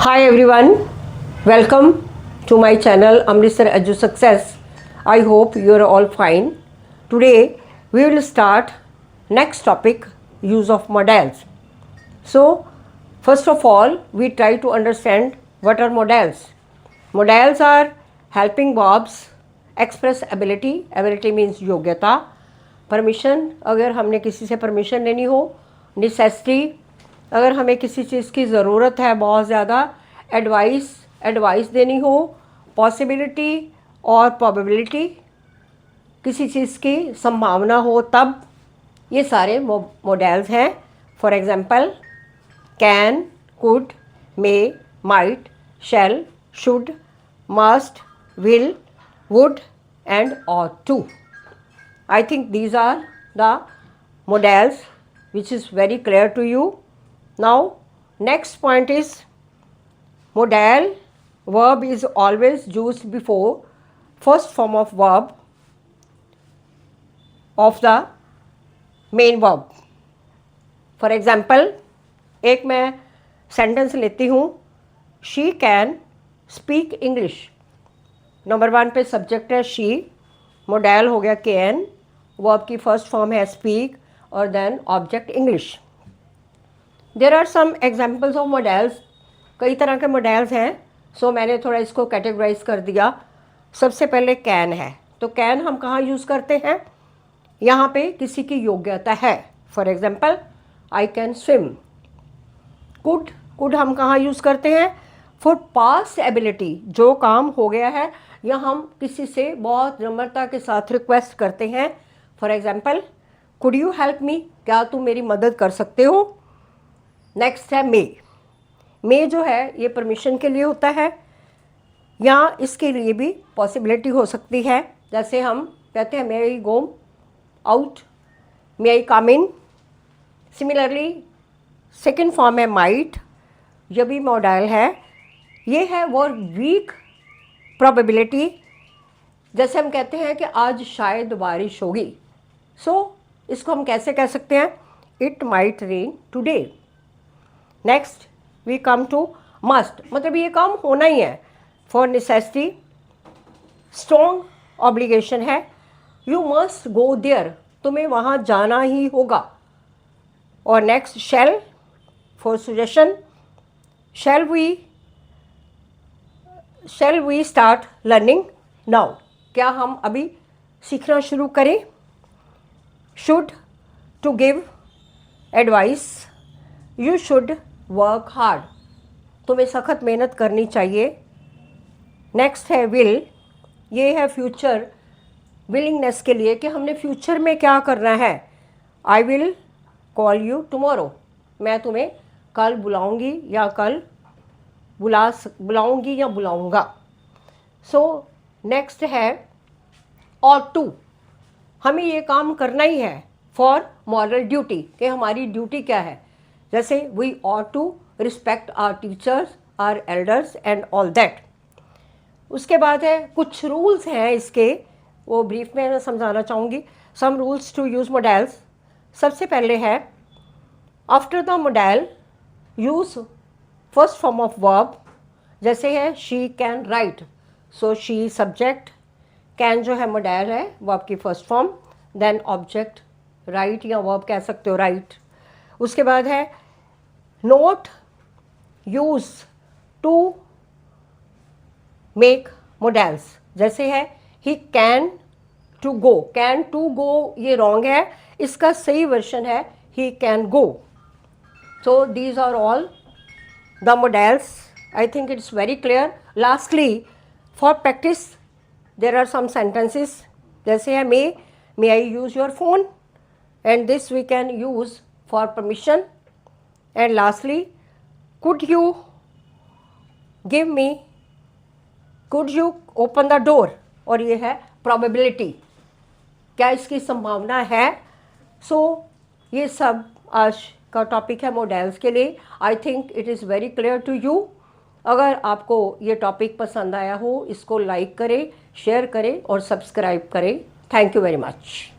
Hi everyone, welcome to my channel Amritsar Edu Success. I hope you are all fine. Today we will start next topic, use of modals. So first of all we try to understand what are modals. Modals are helping verbs express ability. Ability means योग्यता. Permission, अगर हमने किसी से permission लेनी हो. Necessity, अगर हमें किसी चीज़ की ज़रूरत है बहुत ज़्यादा. एडवाइस देनी हो. पॉसिबिलिटी और प्रोबेबिलिटी, किसी चीज़ की संभावना हो तब. ये सारे मॉडल्स हैं. For example can, could, may, might, shall, should, must, will, would and ought to. I think these are the modals which is very clear to you. Now next point is modal verb is always used before first form of verb of the main verb. For example, एक मैं sentence लेती हूँ, she can speak English. Number 1 पे subject है she, modal हो गया can, verb की first form है स्पीक और then object English. There are some examples of modals. कई तरह के मॉडल्स हैं, सो मैंने थोड़ा इसको कैटेगराइज कर दिया. सबसे पहले कैन है, तो कैन हम कहाँ यूज़ करते हैं? यहाँ पे किसी की योग्यता है. For example I can swim. Could हम कहाँ यूज़ करते हैं? फॉर पास्ट एबिलिटी, जो काम हो गया है या हम किसी से बहुत नम्रता के साथ रिक्वेस्ट करते हैं. For example could you help me, क्या तुम मेरी मदद कर सकते हो. नेक्स्ट है मे. मे जो है ये परमिशन के लिए होता है, या इसके लिए भी पॉसिबिलिटी हो सकती है. जैसे हम कहते हैं मे आई गो आउट, मे आई कम इन. सिमिलरली सेकेंड फॉर्म है माइट, ये भी मॉडल है. ये है वो वीक प्रोबेबिलिटी. जैसे हम कहते हैं कि आज शायद बारिश होगी, सो इसको हम कैसे कह सकते हैं? It might rain today. Next we come to must, मतलब ये काम होना ही है. फॉर नेसेसिटी, स्ट्रॉन्ग ऑब्लिगेशन है, यू मस्ट गो देयर, तुम्हें वहाँ जाना ही होगा. और next shall, for suggestion, shall we start learning now, क्या हम अभी सीखना शुरू करें. Should, to give advice, you should work hard, तुम्हें सख्त मेहनत करनी चाहिए. नेक्स्ट है विल, ये है फ्यूचर विलिंगनेस के लिए कि हमने फ्यूचर में क्या करना है. I will call you tomorrow, मैं तुम्हें कल बुलाऊंगी या कल बुलाऊंगी या बुलाऊंगा. सो नेक्स्ट है ऑट टू, हमें ये काम करना ही है. फॉर मॉरल ड्यूटी, कि हमारी ड्यूटी क्या है. जैसे we ought to respect our teachers, our elders and all that. उसके बाद है कुछ रूल्स हैं इसके, वो ब्रीफ में मैं समझाना चाहूँगी. Some rules to use modals. सबसे पहले है after the modal use first form of verb. जैसे है she can write, so she subject, can जो है मॉडल है वर्ब की first form, then object write या वर्ब कह सकते हो राइट. उसके बाद है not use to make modals. जैसे है he can to go, can to go ये रॉन्ग है, इसका सही वर्जन है he can go. So these are all the modals. I think it's very clear. Lastly, for practice there are some sentences. जैसे है may I use your phone, and this we can use for permission. And lastly, could you open the door, और ये है probability, क्या इसकी संभावना है. सो ये सब आज का टॉपिक है मॉडल्स के लिए. I think it is very clear to you. अगर आपको ये टॉपिक पसंद आया हो, इसको लाइक करें, शेयर करें और सब्सक्राइब करें. Thank you very much.